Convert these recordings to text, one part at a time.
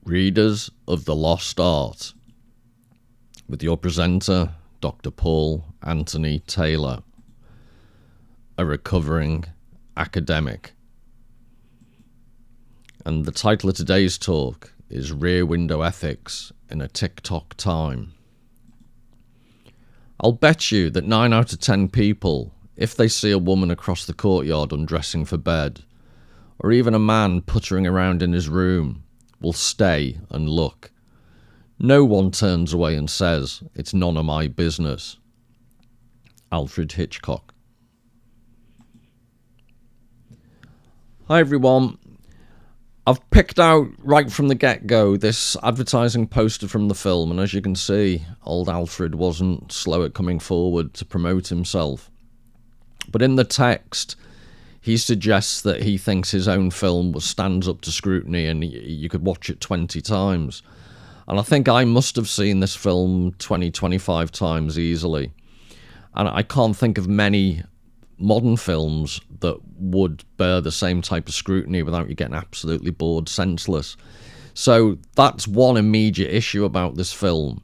Readers of the Lost Art, with your presenter, Dr. Paul Anthony Taylor, a recovering academic. And the title of today's talk is Rear Window Ethics in a TikTok Time. I'll bet you that 9 out of 10 people, if they see a woman across the courtyard undressing for bed, or even a man puttering around in his room, will stay and look. No one turns away and says, "It's none of my business." Alfred Hitchcock. Hi everyone. I've picked out right from the get-go this advertising poster from the film, and as you can see, old Alfred wasn't slow at coming forward to promote himself. But in the text, he suggests that he thinks his own film stands up to scrutiny and you could watch it 20 times. And I think I must have seen this film 20, 25 times easily. And I can't think of many modern films that would bear the same type of scrutiny without you getting absolutely bored senseless. So that's one immediate issue about this film.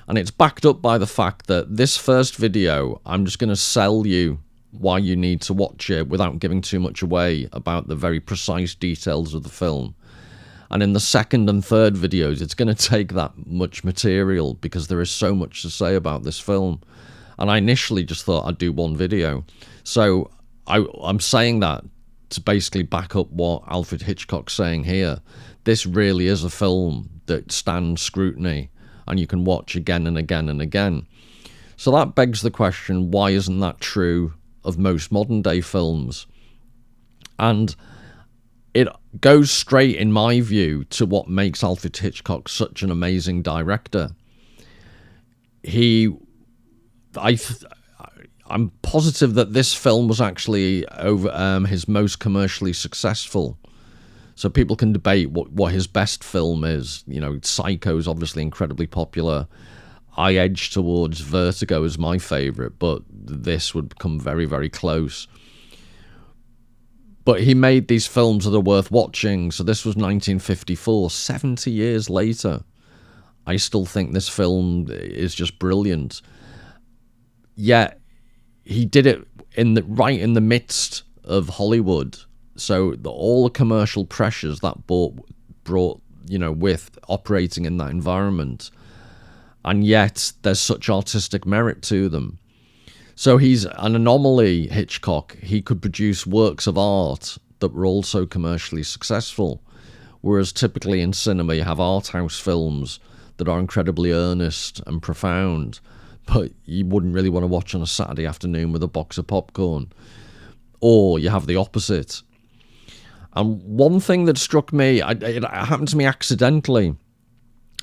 And it's backed up by the fact that this first video, I'm just going to sell you why you need to watch it without giving too much away about the very precise details of the film. And in the second and third videos, it's going to take that much material because there is so much to say about this film. And I initially just thought I'd do one video. So I'm saying that to basically back up what Alfred Hitchcock's saying here. This really is a film that stands scrutiny and you can watch again and again and again. So that begs the question, why isn't that true of most modern day films? And it goes straight, in my view, to what makes Alfred Hitchcock such an amazing director. I'm positive that this film was actually over his most commercially successful. So people can debate what his best film is. You know, Psycho is obviously incredibly popular. I edge towards Vertigo as my favourite, but this would come very, very close. But he made these films that are worth watching. So this was 1954, 70 years later. I still think this film is just brilliant. Yet he did it right in the midst of Hollywood. So all the commercial pressures that brought with operating in that environment. And yet there's such artistic merit to them. So he's an anomaly, Hitchcock. He could produce works of art that were also commercially successful. Whereas typically in cinema you have art house films that are incredibly earnest and profound, but you wouldn't really want to watch on a Saturday afternoon with a box of popcorn. Or you have the opposite. And one thing that struck me, it happened to me accidentally.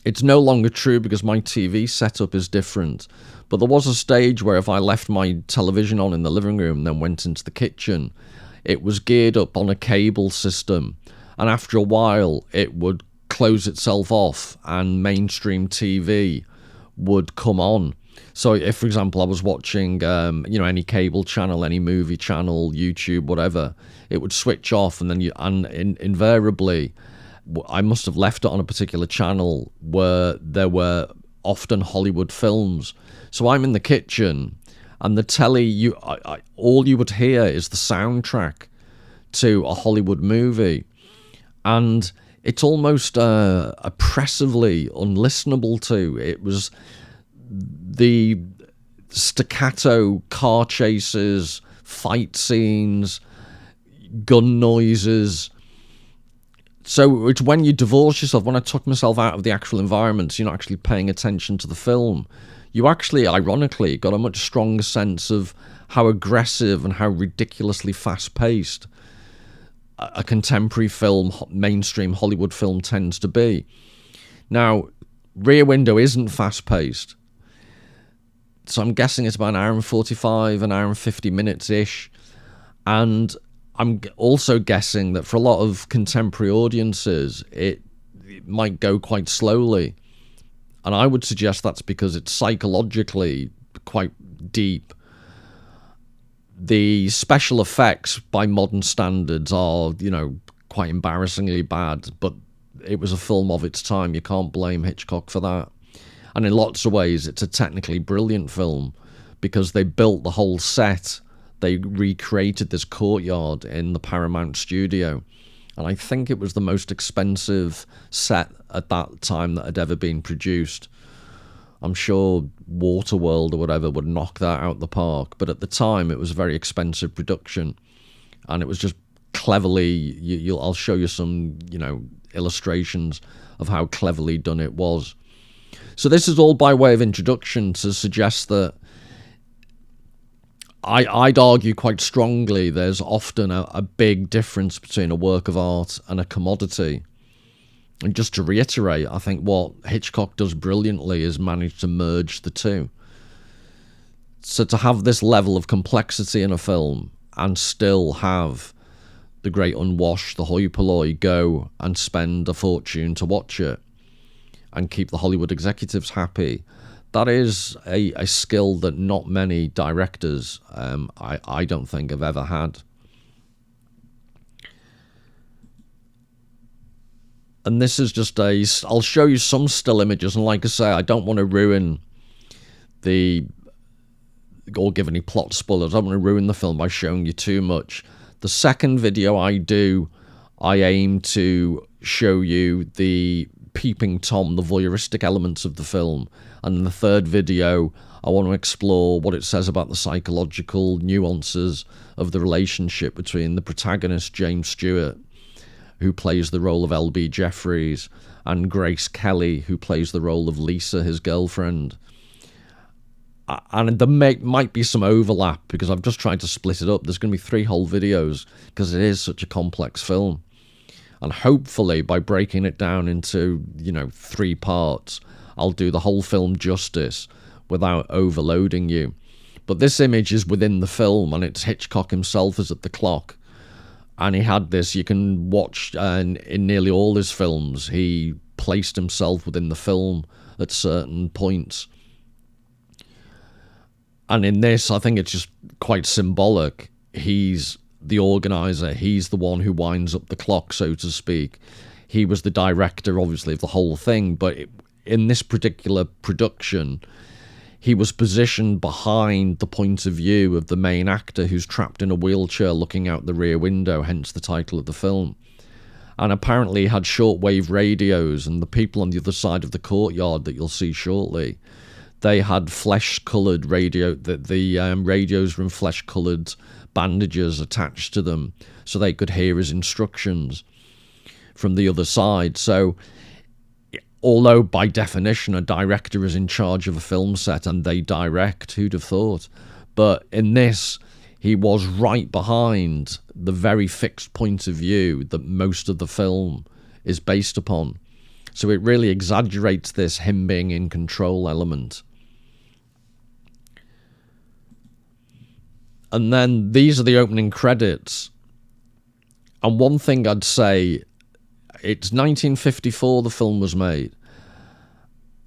It's no longer true because my TV setup is different. But there was a stage where if I left my television on in the living room and then went into the kitchen, it was geared up on a cable system. And after a while, it would close itself off and mainstream TV would come on. So if, for example, I was watching, any cable channel, any movie channel, YouTube, whatever, it would switch off, and then invariably, I must have left it on a particular channel where there were often Hollywood films. So I'm in the kitchen, and the telly, all you would hear is the soundtrack to a Hollywood movie, and it's almost oppressively unlistenable to. It was the staccato car chases, fight scenes, gun noises. So it's when you divorce yourself, when I took myself out of the actual environment, you're not actually paying attention to the film, you actually, ironically, got a much stronger sense of how aggressive and how ridiculously fast-paced a contemporary film, mainstream Hollywood film tends to be. Now, Rear Window isn't fast-paced. So I'm guessing it's about an hour and 45, an hour and 50 minutes-ish. And I'm also guessing that for a lot of contemporary audiences, it might go quite slowly. And I would suggest that's because it's psychologically quite deep. The special effects by modern standards are, quite embarrassingly bad, but it was a film of its time. You can't blame Hitchcock for that. And in lots of ways, it's a technically brilliant film because they built the whole set. They recreated this courtyard in the Paramount studio. And I think it was the most expensive set at that time that had ever been produced. I'm sure Waterworld or whatever would knock that out the park. But at the time, it was a very expensive production. And it was just cleverly, I'll show you some, illustrations of how cleverly done it was. So this is all by way of introduction to suggest that I'd argue quite strongly there's often a big difference between a work of art and a commodity. And just to reiterate, I think what Hitchcock does brilliantly is manage to merge the two. So to have this level of complexity in a film and still have the great unwashed, the hoi polloi, go and spend a fortune to watch it and keep the Hollywood executives happy, that is a skill that not many directors, I don't think, have ever had. And this is just I'll show you some still images, and like I say, I don't want to ruin or give any plot spoilers. I don't want to ruin the film by showing you too much. The second video I do, I aim to show you the peeping Tom, the voyeuristic elements of the film. And in the third video, I want to explore what it says about the psychological nuances of the relationship between the protagonist, James Stewart, who plays the role of L.B. Jeffries, and Grace Kelly, who plays the role of Lisa, his girlfriend. And there might be some overlap, because I've just tried to split it up. There's going to be 3 whole videos, because it is such a complex film. And hopefully, by breaking it down into, 3 parts, I'll do the whole film justice without overloading you. But this image is within the film, and it's Hitchcock himself is at the clock. And he had this, you can watch in nearly all his films, he placed himself within the film at certain points. And in this, I think it's just quite symbolic. He's the organizer. He's the one who winds up the clock, so to speak. He was the director, obviously, of the whole thing. But in this particular production, he was positioned behind the point of view of the main actor, who's trapped in a wheelchair looking out the rear window, hence the title of the film. And apparently he had shortwave radios, and the people on the other side of the courtyard that you'll see shortly, they had flesh-coloured radio. The radios were in flesh-coloured bandages attached to them, so they could hear his instructions from the other side. So, although by definition a director is in charge of a film set and they direct, who'd have thought? But in this, he was right behind the very fixed point of view that most of the film is based upon. So it really exaggerates this him being in control element. And then these are the opening credits. And one thing I'd say, it's 1954 the film was made.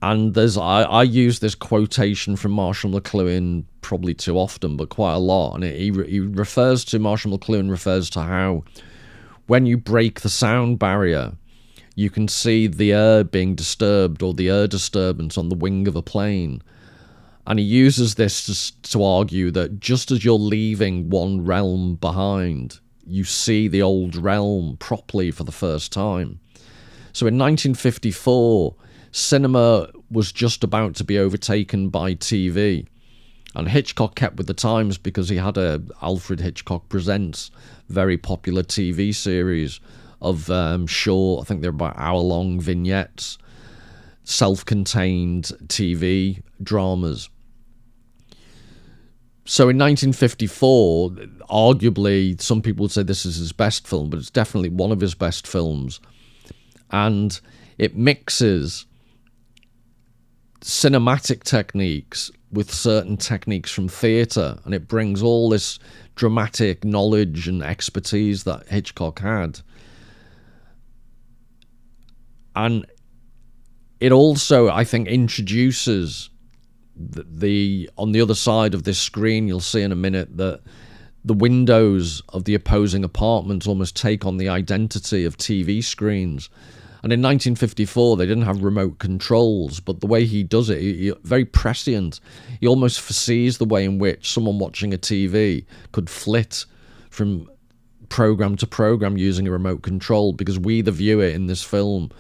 And I use this quotation from Marshall McLuhan probably too often, but quite a lot. And he refers to, Marshall McLuhan refers to how when you break the sound barrier, you can see the air being disturbed, or the air disturbance on the wing of a plane. And he uses this to argue that just as you're leaving one realm behind, you see the old realm properly for the first time. So in 1954, cinema was just about to be overtaken by TV. And Hitchcock kept with the times because he had a Alfred Hitchcock Presents, very popular TV series of short, I think they're about hour-long vignettes, self-contained TV dramas. So in 1954, arguably, some people would say this is his best film, but it's definitely one of his best films. And it mixes cinematic techniques with certain techniques from theatre, and it brings all this dramatic knowledge and expertise that Hitchcock had. And it also, I think, introduces on the other side of this screen, you'll see in a minute that the windows of the opposing apartments almost take on the identity of TV screens. And in 1954, they didn't have remote controls, but the way he does it, very prescient. He almost foresees the way in which someone watching a TV could flit from program to program using a remote control, because we, the viewer in this film,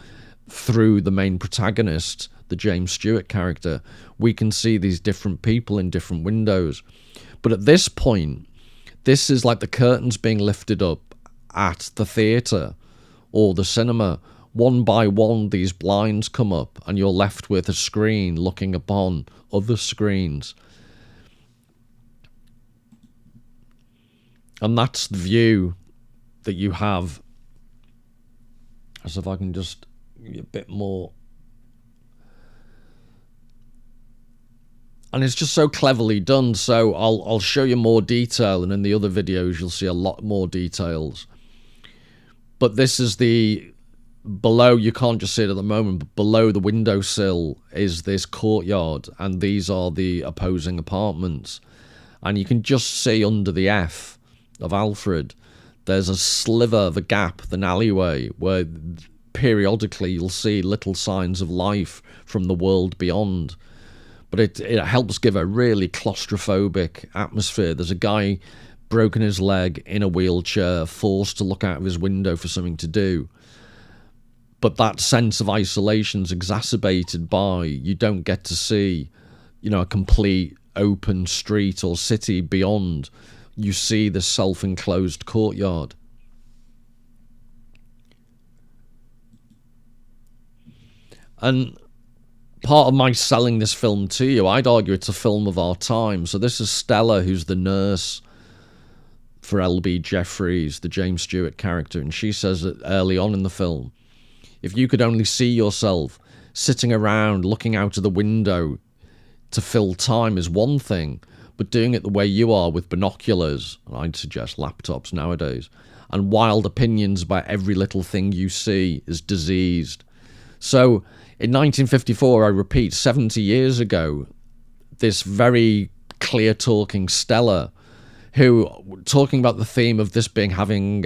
through the main protagonist, the James Stewart character, we can see these different people in different windows. But at this point, this is like the curtains being lifted up at the theatre or the cinema. One by one, these blinds come up and you're left with a screen looking upon other screens. And that's the view that you have. As if I can just give you a bit more. And it's just so cleverly done. So I'll show you more detail, and in the other videos you'll see a lot more details. But this is the below, you can't just see it at the moment, but below the windowsill is this courtyard, and these are the opposing apartments. And you can just see under the F of Alfred, there's a sliver of a gap, an alleyway, where periodically you'll see little signs of life from the world beyond. But it helps give a really claustrophobic atmosphere. There's a guy broken his leg in a wheelchair, forced to look out of his window for something to do. But that sense of isolation is exacerbated by you don't get to see, a complete open street or city beyond. You see the self-enclosed courtyard. And part of my selling this film to you, I'd argue it's a film of our time. So this is Stella, who's the nurse for L.B. Jeffries, the James Stewart character, and she says that early on in the film, if you could only see yourself sitting around looking out of the window to fill time is one thing, but doing it the way you are with binoculars, and I'd suggest laptops nowadays, and wild opinions about every little thing you see is diseased. So in 1954, I repeat, 70 years ago, this very clear-talking Stella, who, talking about the theme of this being having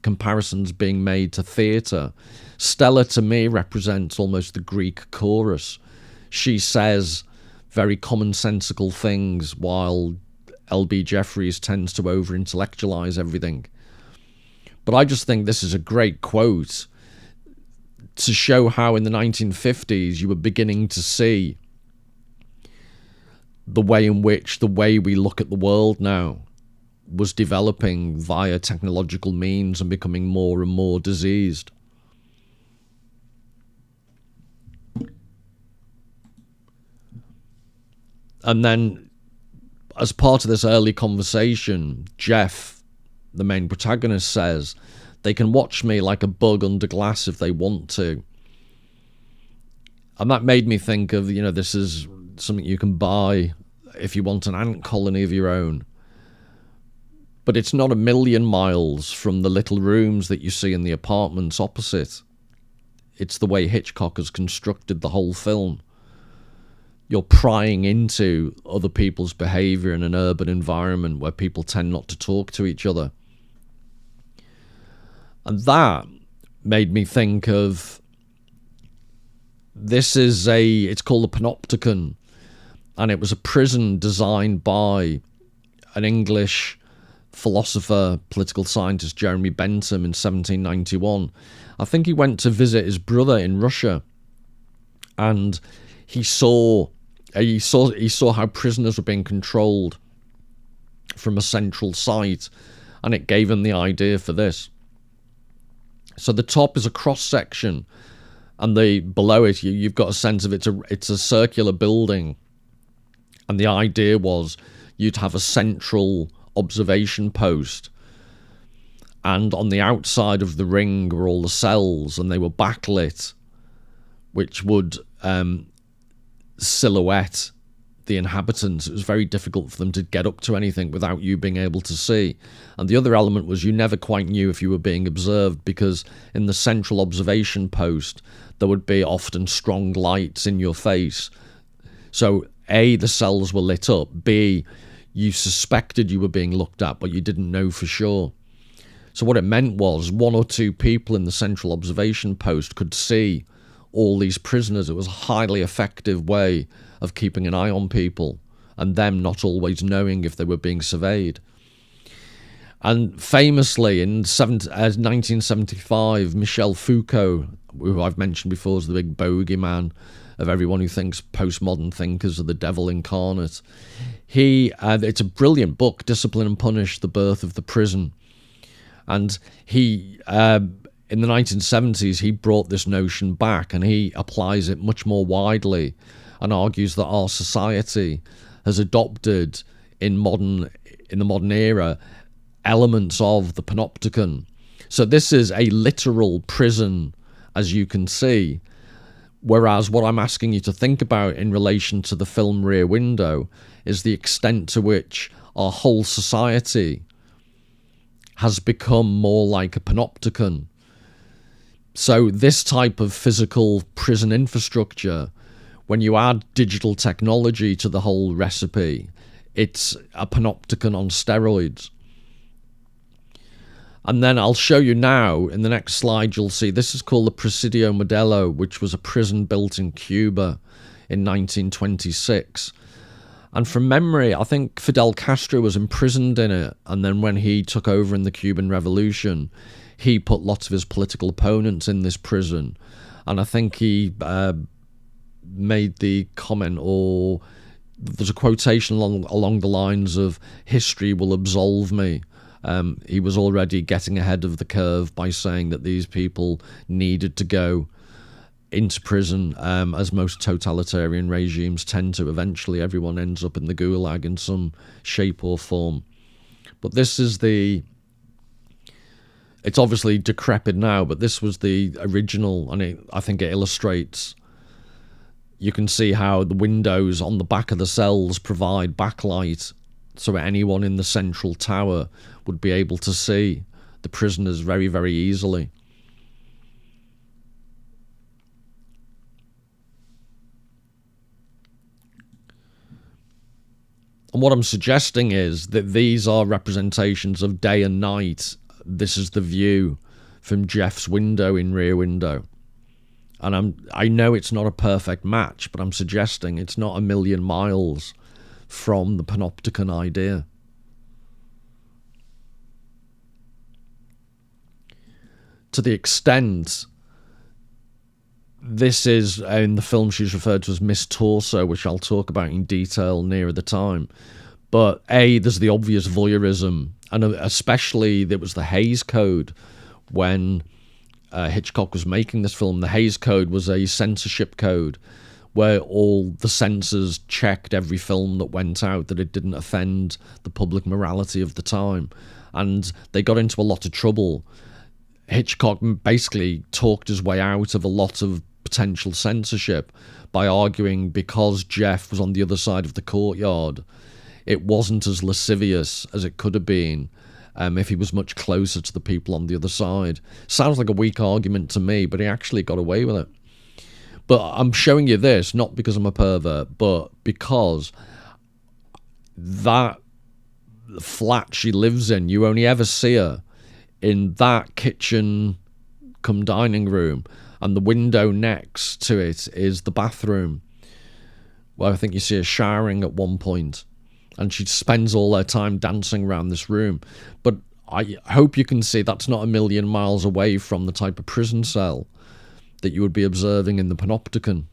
comparisons being made to theatre, Stella to me represents almost the Greek chorus. She says very commonsensical things while L.B. Jeffries tends to over-intellectualize everything. But I just think this is a great quote to show how in the 1950s you were beginning to see the way in which the way we look at the world now was developing via technological means and becoming more and more diseased. And then, as part of this early conversation, Jeff, the main protagonist, says, they can watch me like a bug under glass if they want to. And that made me think of, this is something you can buy if you want an ant colony of your own. But it's not a million miles from the little rooms that you see in the apartments opposite. It's the way Hitchcock has constructed the whole film. You're prying into other people's behaviour in an urban environment where people tend not to talk to each other. And that made me think of, it's called the Panopticon, and it was a prison designed by an English philosopher, political scientist, Jeremy Bentham, in 1791. I think he went to visit his brother in Russia, and he saw how prisoners were being controlled from a central site, and it gave him the idea for this. So the top is a cross section, and below it you've got a sense of it's a circular building, and the idea was you'd have a central observation post, and on the outside of the ring were all the cells, and they were backlit, which would silhouette the inhabitants. It was very difficult for them to get up to anything without you being able to see. And the other element was you never quite knew if you were being observed, because in the central observation post there would be often strong lights in your face. So A, the cells were lit up, B, you suspected you were being looked at but you didn't know for sure. So what it meant was 1 or 2 people in the central observation post could see all these prisoners. It was a highly effective way of keeping an eye on people and them not always knowing if they were being surveyed. And famously, in 1975, Michel Foucault, who I've mentioned before as the big bogeyman of everyone who thinks postmodern thinkers are the devil incarnate, it's a brilliant book, Discipline and Punish, The Birth of the Prison. And he, in the 1970s, he brought this notion back, and he applies it much more widely and argues that our society has adopted in the modern era elements of the panopticon. So this is a literal prison, as you can see, whereas what I'm asking you to think about in relation to the film Rear Window is the extent to which our whole society has become more like a panopticon. So this type of physical prison infrastructure, when you add digital technology to the whole recipe, it's a panopticon on steroids. And then I'll show you now, in the next slide, you'll see this is called the Presidio Modelo, which was a prison built in Cuba in 1926. And from memory, I think Fidel Castro was imprisoned in it. And then when he took over in the Cuban Revolution, he put lots of his political opponents in this prison. And I think he made the comment, or there's a quotation along the lines of, "History will absolve me." He was already getting ahead of the curve by saying that these people needed to go into prison, as most totalitarian regimes tend to. Eventually everyone ends up in the gulag in some shape or form. But this is it's obviously decrepit now, but this was the original, and I think it illustrates. You can see how the windows on the back of the cells provide backlight, so anyone in the central tower would be able to see the prisoners very, very easily. And what I'm suggesting is that these are representations of day and night. This is the view from Jeff's window in Rear Window. And I know it's not a perfect match, but I'm suggesting it's not a million miles from the panopticon idea. To the extent this is, in the film she's referred to as Miss Torso, which I'll talk about in detail nearer the time. But there's the obvious voyeurism, and especially there was the Haze Code when Hitchcock was making this film. The Haze Code was a censorship code where all the censors checked every film that went out that it didn't offend the public morality of the time. And they got into a lot of trouble. Hitchcock basically talked his way out of a lot of potential censorship by arguing because Jeff was on the other side of the courtyard, it wasn't as lascivious as it could have been if he was much closer to the people on the other side. Sounds like a weak argument to me, but he actually got away with it. But I'm showing you this, not because I'm a pervert, but because that flat she lives in, you only ever see her in that kitchen come dining room, and the window next to it is the bathroom, where I think you see her showering at one point, and she spends all her time dancing around this room. But I hope you can see that's not a million miles away from the type of prison cell that you would be observing in the panopticon.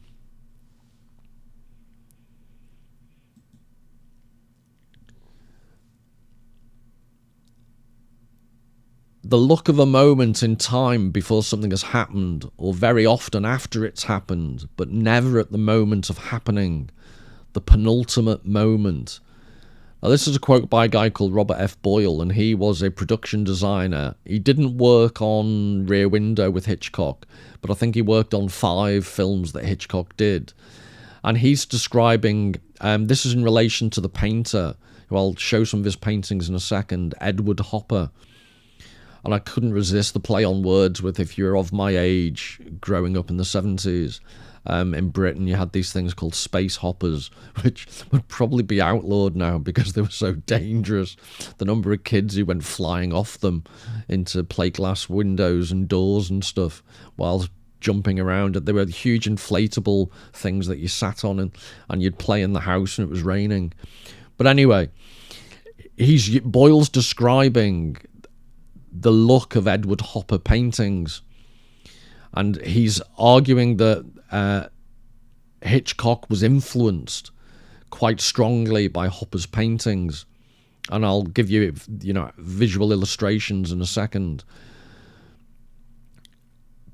The look of a moment in time before something has happened, or very often after it's happened, but never at the moment of happening, the penultimate moment. Now, this is a quote by a guy called Robert F. Boyle, and he was a production designer. He didn't work on Rear Window with Hitchcock, but I think he worked on 5 films that Hitchcock did. And he's describing, this is in relation to the painter, who I'll show some of his paintings in a second, Edward Hopper. And I couldn't resist the play on words with, if you're of my age, growing up in the 70s. In Britain, you had these things called space hoppers, which would probably be outlawed now because they were so dangerous. The number of kids who went flying off them into plate glass windows and doors and stuff while jumping around. They were huge inflatable things that you sat on and you'd play in the house and it was raining. But anyway, Boyle's describing the look of Edward Hopper paintings, and he's arguing that Hitchcock was influenced quite strongly by Hopper's paintings, and I'll give you, visual illustrations in a second.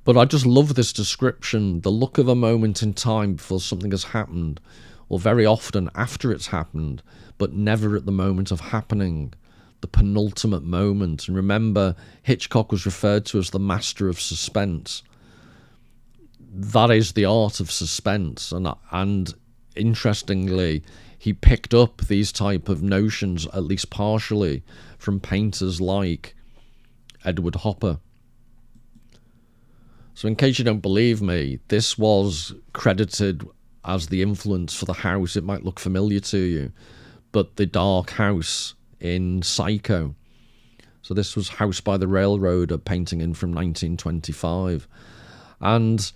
But I just love this description, the look of a moment in time before something has happened, or very often after it's happened, but never at the moment of happening, the penultimate moment. And remember, Hitchcock was referred to as the master of suspense. That is the art of suspense, and interestingly, he picked up these type of notions, at least partially, from painters like Edward Hopper. So in case you don't believe me, this was credited as the influence for the house. It might look familiar to you, but the dark house in Psycho. So this was House by the Railroad, a painting in from 1925. And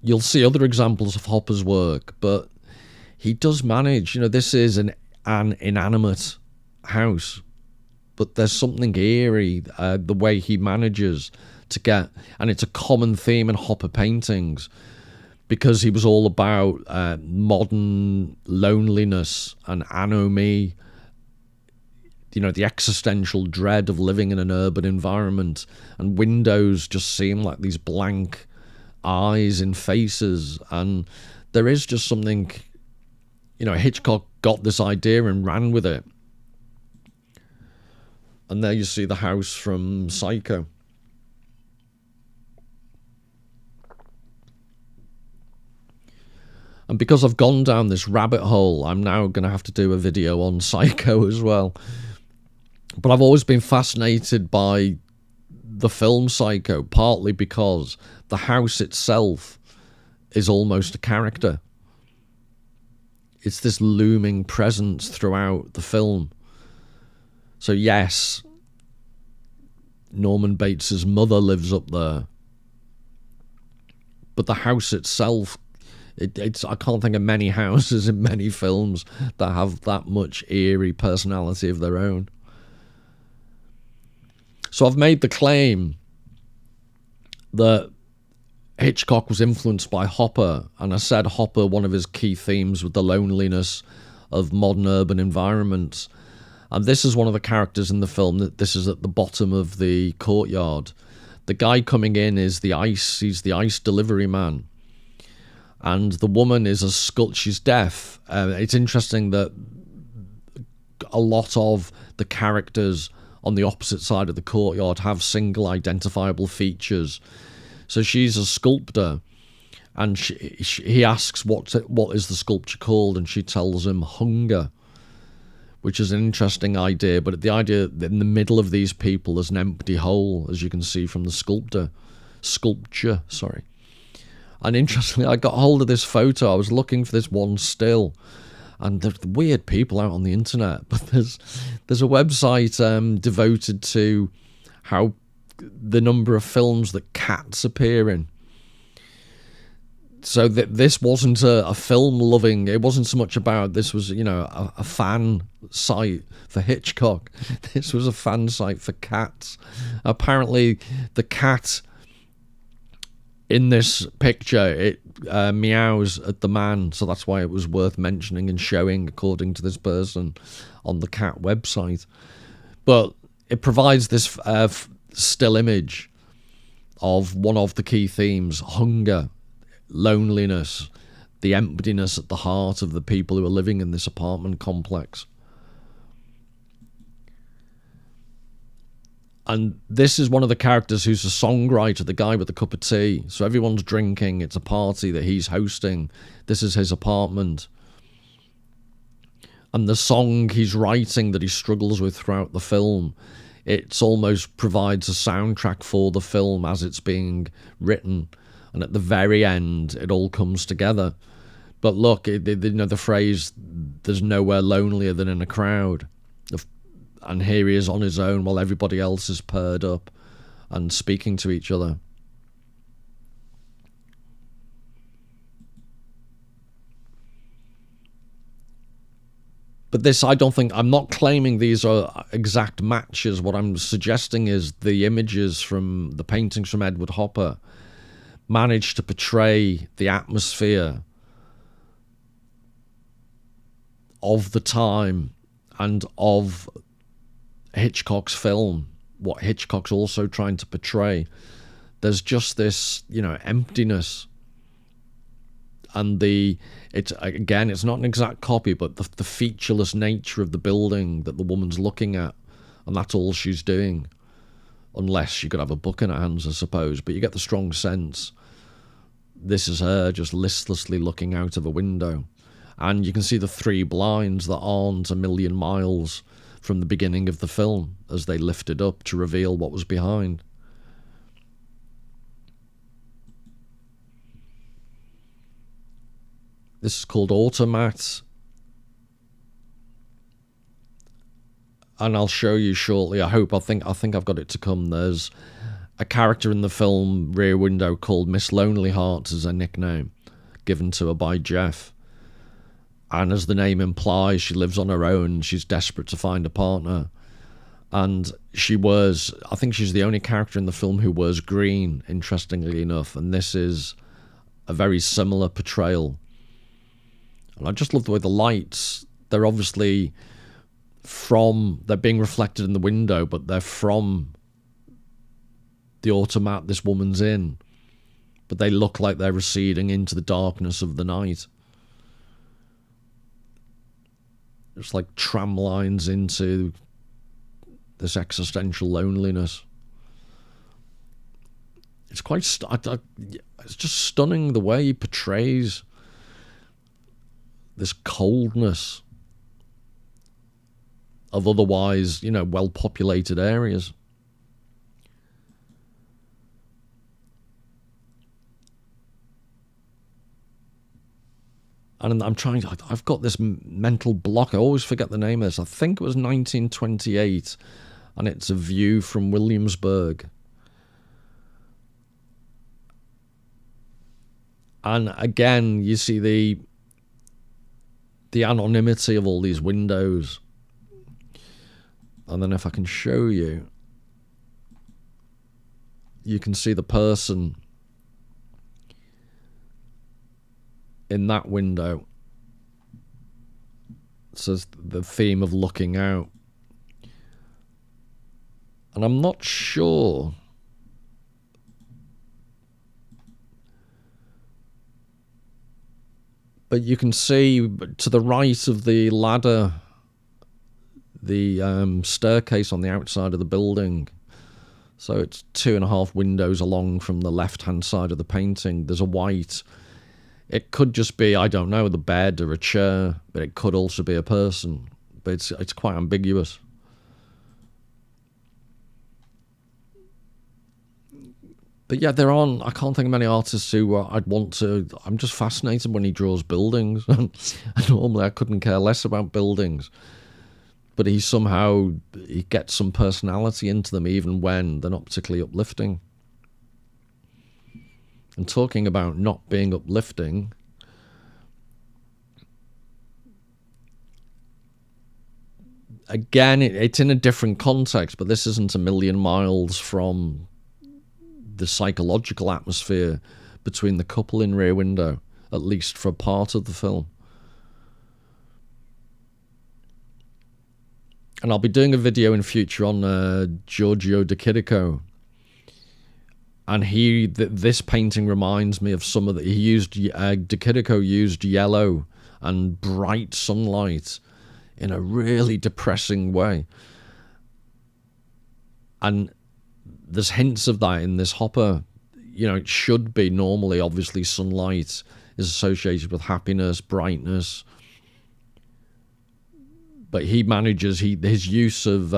you'll see other examples of Hopper's work, but he does manage, this is an inanimate house, but there's something eerie, the way he manages to get, and it's a common theme in Hopper paintings, because he was all about modern loneliness and anomie, the existential dread of living in an urban environment, and windows just seem like these blank eyes in faces. And there is just something, Hitchcock got this idea and ran with it. And there you see the house from Psycho. And because I've gone down this rabbit hole, I'm now going to have to do a video on Psycho as well. But I've always been fascinated by the film Psycho, partly because the house itself is almost a character. It's this looming presence throughout the film. So yes, Norman Bates's mother lives up there, but the house itself, I can't think of many houses in many films that have that much eerie personality of their own. So I've made the claim that Hitchcock was influenced by Hopper, and I said Hopper, one of his key themes was the loneliness of modern urban environments. And this is one of the characters in the film, that this is at the bottom of the courtyard. The guy coming in is he's the ice delivery man. And the woman is she's deaf. It's interesting that a lot of the characters on the opposite side of the courtyard have single identifiable features. So she's a sculptor, and he asks what is the sculpture called, and she tells him hunger, which is an interesting idea. But the idea that in the middle of these people there's an empty hole, as you can see from the sculpture. And interestingly, I got hold of this photo. I was looking for this one still, and there's weird people out on the internet. But there's a website devoted to how the number of films that cats appear in. So that this wasn't a film loving. It wasn't so much about this was a fan site for Hitchcock. This was a fan site for cats. Apparently, the cat in this picture, it meows at the man, so that's why it was worth mentioning and showing, according to this person on the cat website. But it provides this still image of one of the key themes: hunger, loneliness, the emptiness at the heart of the people who are living in this apartment complex. And this is one of the characters who's a songwriter, the guy with the cup of tea. So everyone's drinking. It's a party that he's hosting. This is his apartment. And the song he's writing that he struggles with throughout the film, it almost provides a soundtrack for the film as it's being written. and at the very end, it all comes together. But look, the phrase, there's nowhere lonelier than in a crowd. And here he is on his own while everybody else is paired up and speaking to each other. But this, I'm not claiming these are exact matches. What I'm suggesting is the images from the paintings from Edward Hopper managed to portray the atmosphere of the time and of Hitchcock's film, what Hitchcock's also trying to portray. There's just this, emptiness. And it's not an exact copy, but the featureless nature of the building that the woman's looking at, and that's all she's doing. Unless she could have a book in her hands, I suppose. But you get the strong sense this is her just listlessly looking out of a window. And you can see the 3 blinds that aren't a million miles from the beginning of the film as they lifted up to reveal what was behind. This is called Automat, and I'll show you shortly. I think I've got it to come. There's a character in the film Rear Window called Miss Lonely Hearts as a nickname given to her by Jeff. And as the name implies, she lives on her own. She's desperate to find a partner. And I think she's the only character in the film who wears green, interestingly enough. And this is a very similar portrayal. And I just love the way the lights, they're obviously they're being reflected in the window, but they're from the automat this woman's in. But they look like they're receding into the darkness of the night. It's like tram lines into this existential loneliness. It's it's just stunning the way he portrays this coldness of otherwise, well-populated areas. And I've got this mental block. I always forget the name of this. I think it was 1928, and it's a view from Williamsburg. And again, you see the anonymity of all these windows. And then if I can show you, you can see the person in that window. It says the theme of looking out. And I'm not sure but you can see to the right of the ladder, the staircase on the outside of the building. So it's 2.5 windows along from the left-hand side of the painting. There's a white. It could just be, I don't know, the bed or a chair, but it could also be a person. But it's quite ambiguous. But yeah, I can't think of many artists who I'd want to. I'm just fascinated when he draws buildings. Normally I couldn't care less about buildings. But he gets some personality into them even when they're not particularly uplifting. And talking about not being uplifting, again, it's in a different context, but this isn't a million miles from the psychological atmosphere between the couple in Rear Window, at least for part of the film. And I'll be doing a video in future on Giorgio de Chirico. And this painting reminds me of some of the... de Chirico used yellow and bright sunlight in a really depressing way. And there's hints of that in this Hopper. It should be normally, obviously, sunlight is associated with happiness, brightness. But he manages, his use of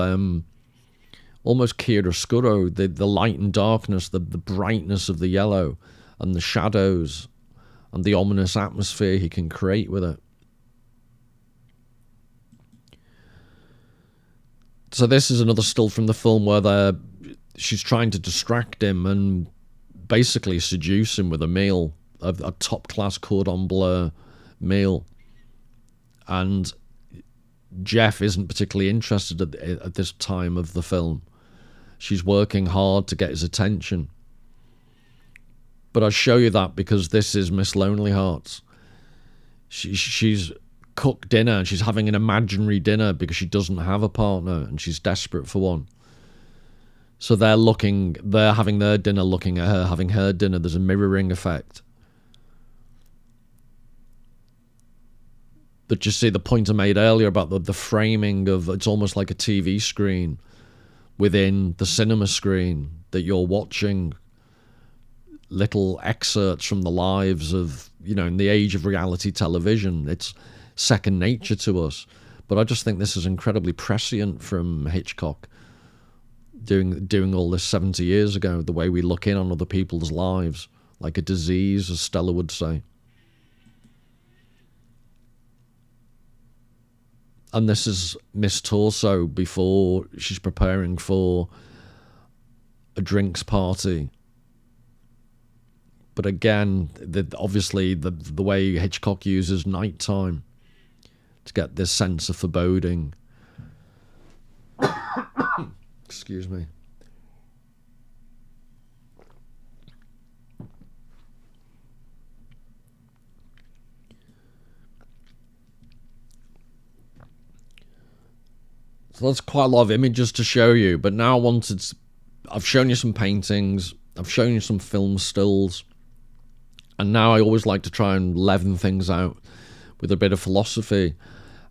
almost chiaroscuro, the light and darkness, the brightness of the yellow, and the shadows and the ominous atmosphere he can create with it. So this is another still from the film where she's trying to distract him and basically seduce him with a meal, a top-class cordon bleu meal. And Jeff isn't particularly interested at this time of the film. She's working hard to get his attention. But I show you that because this is Miss Lonely Hearts. She's cooked dinner, and she's having an imaginary dinner because she doesn't have a partner and she's desperate for one. So they're having their dinner, looking at her having her dinner. There's a mirroring effect. But you see the point I made earlier about the framing of, it's almost like a TV screen within the cinema screen that you're watching little excerpts from the lives of, in the age of reality television. It's second nature to us. But I just think this is incredibly prescient from Hitchcock doing all this 70 years ago, the way we look in on other people's lives, like a disease, as Stella would say. And this is Miss Torso before she's preparing for a drinks party. But again, obviously the way Hitchcock uses nighttime to get this sense of foreboding. Excuse me. So that's quite a lot of images to show you, but now I've shown you some paintings, I've shown you some film stills, and now I always like to try and leaven things out with a bit of philosophy,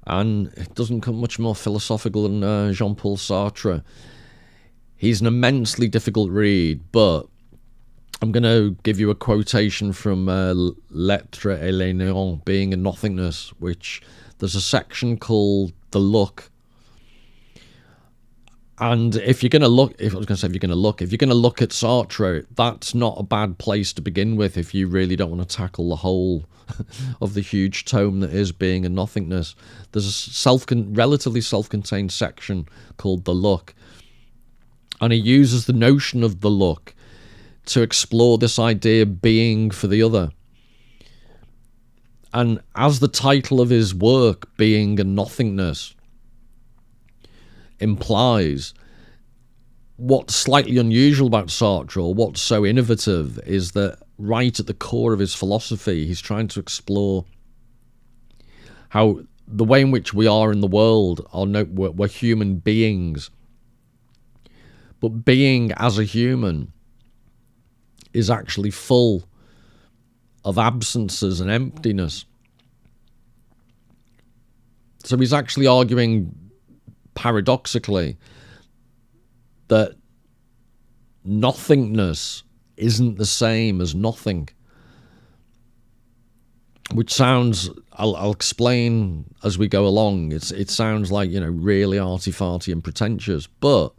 and it doesn't come much more philosophical than Jean-Paul Sartre. He's an immensely difficult read, but I'm going to give you a quotation from L'être et le néant, being a nothingness, which there's a section called The Look. And if you're going to look, if you're going to look at Sartre, that's not a bad place to begin with if you really don't want to tackle the whole of the huge tome that is being a nothingness. There's a relatively self-contained section called The Look. And he uses the notion of the look to explore this idea of being for the other. And as the title of his work, Being a Nothingness, implies, what's slightly unusual about Sartre, or what's so innovative, is that right at the core of his philosophy, he's trying to explore how the way in which we are in the world, we're human beings, but being as a human is actually full of absences and emptiness. So he's actually arguing, paradoxically, that nothingness isn't the same as nothing. Which sounds, I'll explain as we go along, it sounds like, really arty-farty and pretentious, but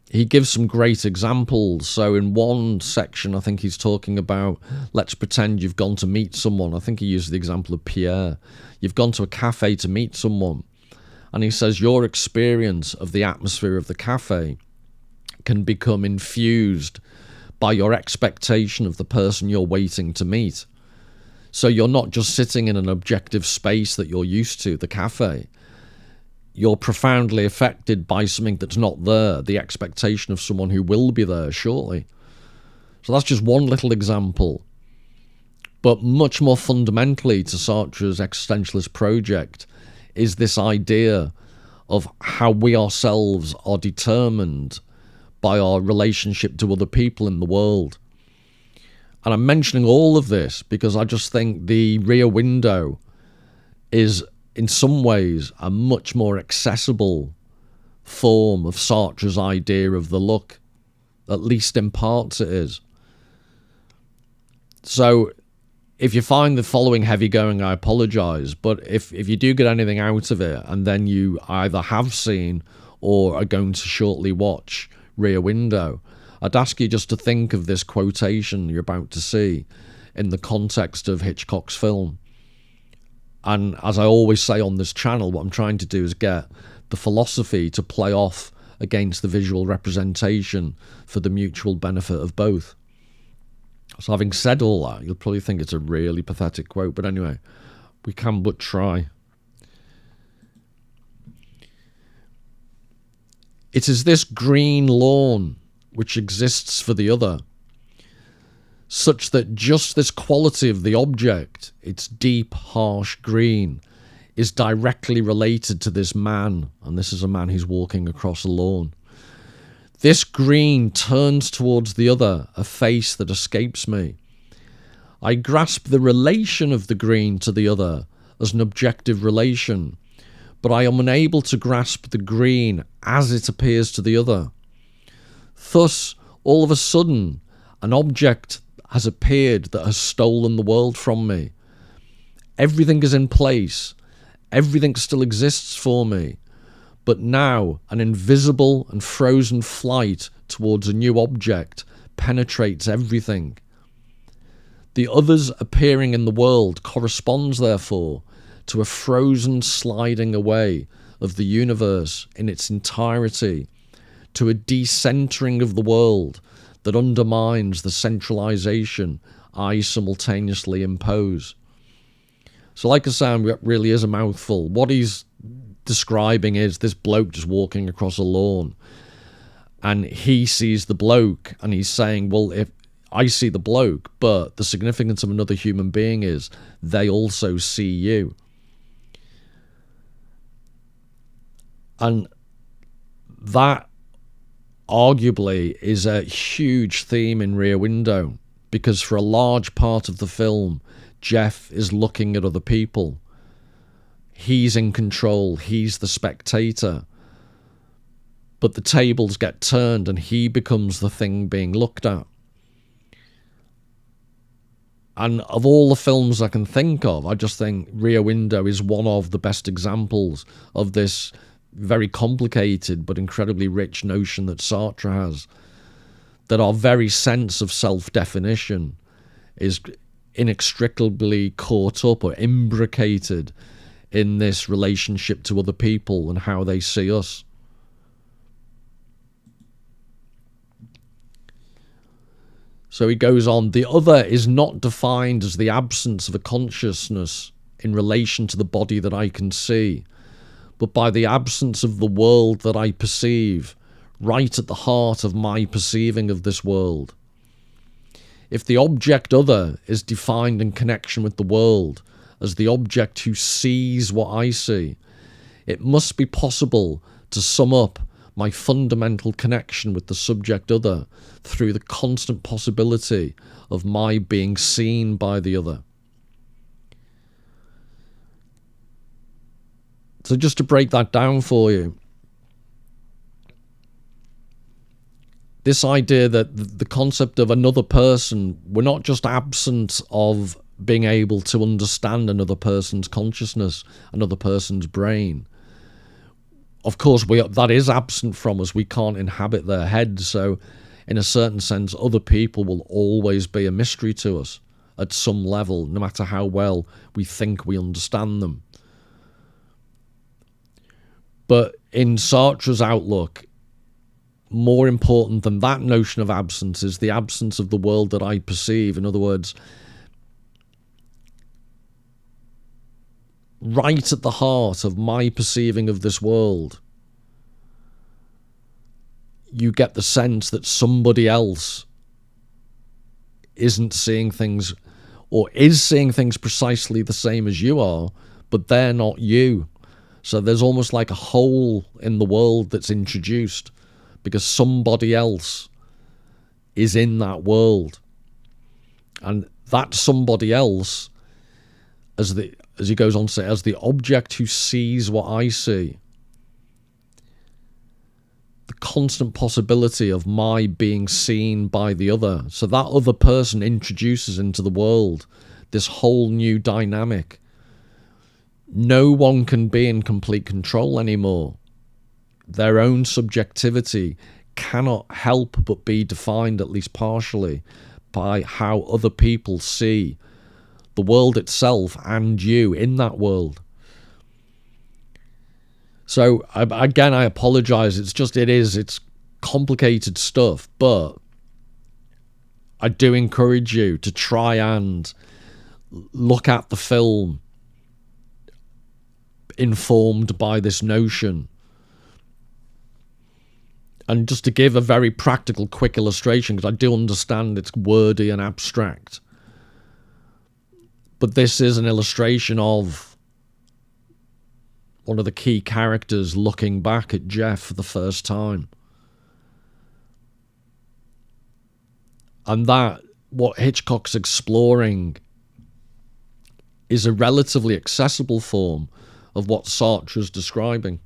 he gives some great examples. So in one section, I think he's talking about, let's pretend you've gone to meet someone. I think he used the example of Pierre. You've gone to a cafe to meet someone. And he says your experience of the atmosphere of the cafe can become infused by your expectation of the person you're waiting to meet. So you're not just sitting in an objective space that you're used to, the cafe. You're profoundly affected by something that's not there, the expectation of someone who will be there shortly. So that's just one little example. But much more fundamentally to Sartre's existentialist project is this idea of how we ourselves are determined by our relationship to other people in the world. And I'm mentioning all of this because I just think the Rear Window is, in some ways, a much more accessible form of Sartre's idea of the look. At least in parts it is. So if you find the following heavy going, I apologise, but if you do get anything out of it, and then you either have seen or are going to shortly watch Rear Window, I'd ask you just to think of this quotation you're about to see in the context of Hitchcock's film. And as I always say on this channel, what I'm trying to do is get the philosophy to play off against the visual representation for the mutual benefit of both. So having said all that, you'll probably think it's a really pathetic quote, but anyway, we can but try. It is this green lawn which exists for the other, such that just this quality of the object, its deep, harsh green, is directly related to this man, and this is a man who's walking across a lawn. This green turns towards the other, a face that escapes me. I grasp the relation of the green to the other as an objective relation, but I am unable to grasp the green as it appears to the other. Thus, all of a sudden, an object has appeared that has stolen the world from me. Everything is in place. Everything still exists for me. But now, an invisible and frozen flight towards a new object penetrates everything. The other's appearing in the world corresponds, therefore, to a frozen sliding away of the universe in its entirety, to a decentering of the world that undermines the centralization I simultaneously impose. So like I say, it really is a mouthful. What he's describing is this bloke just walking across a lawn, and he sees the bloke, and he's saying, well, if I see the bloke, but the significance of another human being is they also see you. And that arguably is a huge theme in Rear Window, because for a large part of the film, Jeff is looking at other people. He's in control, he's the spectator. But the tables get turned and he becomes the thing being looked at. And of all the films I can think of, I just think Rear Window is one of the best examples of this very complicated but incredibly rich notion that Sartre has, that our very sense of self-definition is inextricably caught up or imbricated in this relationship to other people and how they see us. So he goes on, the other is not defined as the absence of a consciousness in relation to the body that I can see, but by the absence of the world that I perceive, right at the heart of my perceiving of this world. If the object other is defined in connection with the world as the object who sees what I see, it must be possible to sum up my fundamental connection with the subject other through the constant possibility of my being seen by the other. So just to break that down for you, this idea that the concept of another person, we're not just absent of being able to understand another person's consciousness, another person's brain. Of course, that is absent from us. We can't inhabit their heads. So in a certain sense, other people will always be a mystery to us at some level, no matter how well we think we understand them. But in Sartre's outlook, more important than that notion of absence is the absence of the world that I perceive. In other words, right at the heart of my perceiving of this world, you get the sense that somebody else isn't seeing things, or is seeing things precisely the same as you are, but they're not you. So there's almost like a hole in the world that's introduced because somebody else is in that world. And that somebody else, as he goes on to say, as the object who sees what I see, the constant possibility of my being seen by the other. So that other person introduces into the world this whole new dynamic. No one can be in complete control anymore. Their own subjectivity cannot help but be defined, at least partially, by how other people see the world itself and you in that world. So again, I apologize. It's complicated stuff, but I do encourage you to try and look at the film informed by this notion. And just to give a very practical, quick illustration, because I do understand it's wordy and abstract, but this is an illustration of one of the key characters looking back at Jeff for the first time. And that, what Hitchcock's exploring, is a relatively accessible form of what Sartre is describing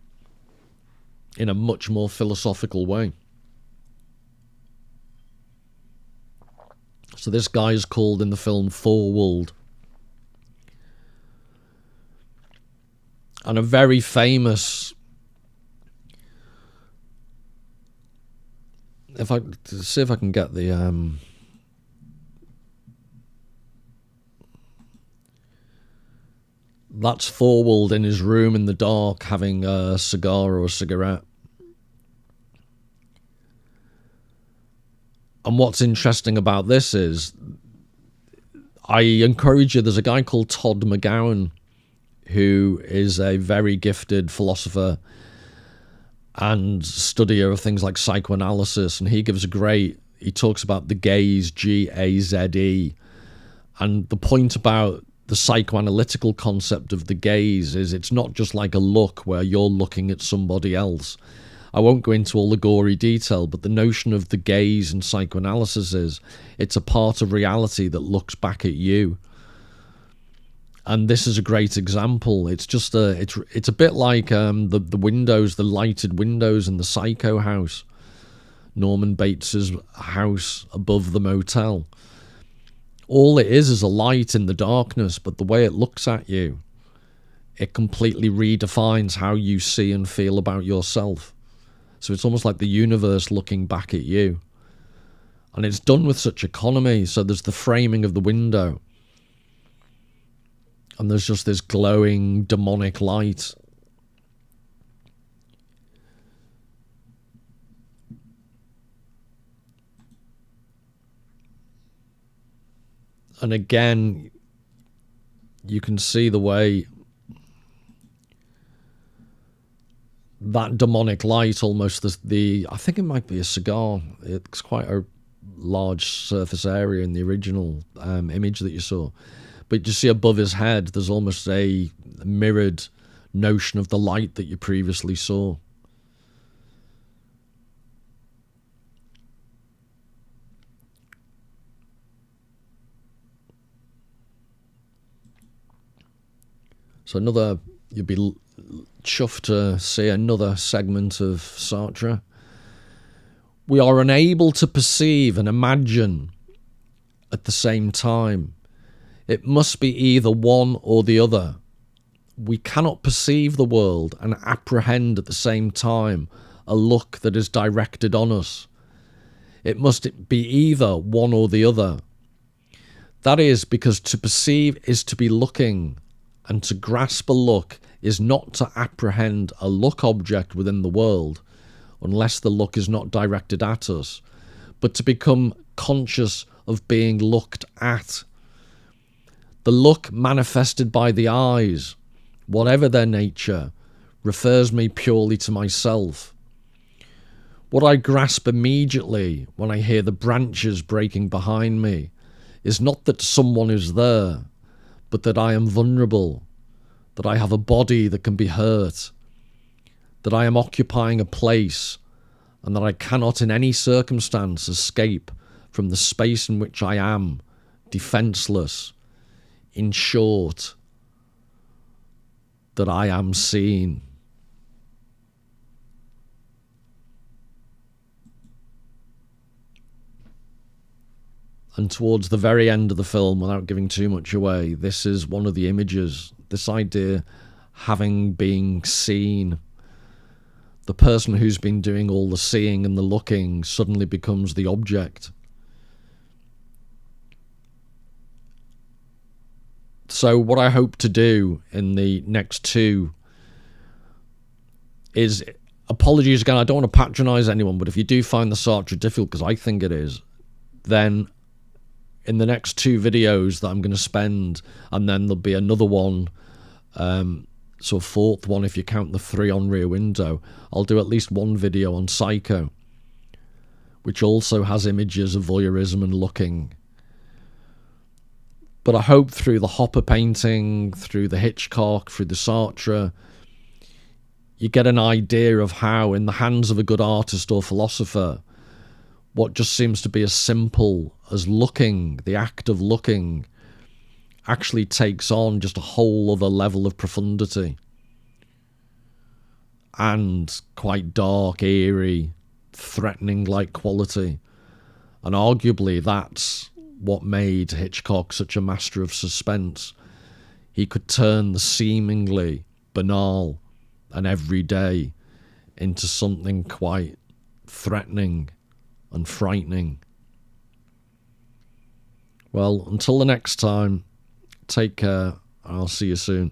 in a much more philosophical way. So this guy is called in the film Thorwald. And a very famous, see if I can get the that's Thorwald in his room in the dark having a cigar or a cigarette. And what's interesting about this is, I encourage you, there's a guy called Todd McGowan who is a very gifted philosopher and studier of things like psychoanalysis, and he talks about the gaze, G-A-Z-E, and the point about the psychoanalytical concept of the gaze is it's not just like a look where you're looking at somebody else. I won't go into all the gory detail, but the notion of the gaze in psychoanalysis is it's a part of reality that looks back at you. And this is a great example. It's just it's a bit like the windows, the lighted windows in the Psycho house, Norman Bates's house above the motel. All it is a light in the darkness, but the way it looks at you, it completely redefines how you see and feel about yourself. So it's almost like the universe looking back at you. And it's done with such economy. So there's the framing of the window, and there's just this glowing demonic light. And again, you can see the way that demonic light, almost I think it might be a cigar. It's quite a large surface area in the original image that you saw. But you see above his head, there's almost a mirrored notion of the light that you previously saw. So you'd be chuffed to see another segment of Sartre. We are unable to perceive and imagine at the same time. It must be either one or the other. We cannot perceive the world and apprehend at the same time a look that is directed on us. It must be either one or the other. That is because to perceive is to be looking, and to grasp a look is not to apprehend a look object within the world, unless the look is not directed at us, but to become conscious of being looked at. The look manifested by the eyes, whatever their nature, refers me purely to myself. What I grasp immediately when I hear the branches breaking behind me is not that someone is there, but that I am vulnerable, that I have a body that can be hurt, that I am occupying a place, and that I cannot in any circumstance escape from the space in which I am, defenseless. In short, that I am seen. And towards the very end of the film, without giving too much away, this is one of the images, this idea having been seen, The person who's been doing all the seeing and the looking suddenly becomes the object. So what I hope to do in the next two is, apologies again, I don't want to patronize anyone, but if you do find the Sartre difficult, because I think it is, then in the next two videos that I'm going to spend, and then there'll be another one, so fourth one if you count the three on Rear Window, I'll do at least one video on Psycho, which also has images of voyeurism and looking. But I hope through the Hopper painting, through the Hitchcock, through the Sartre, you get an idea of how, in the hands of a good artist or philosopher, what just seems to be as simple as looking, the act of looking, actually takes on just a whole other level of profundity. And quite dark, eerie, threatening-like quality. And arguably that's what made Hitchcock such a master of suspense. He could turn the seemingly banal and everyday into something quite threatening and frightening. Well, until the next time, take care, and I'll see you soon.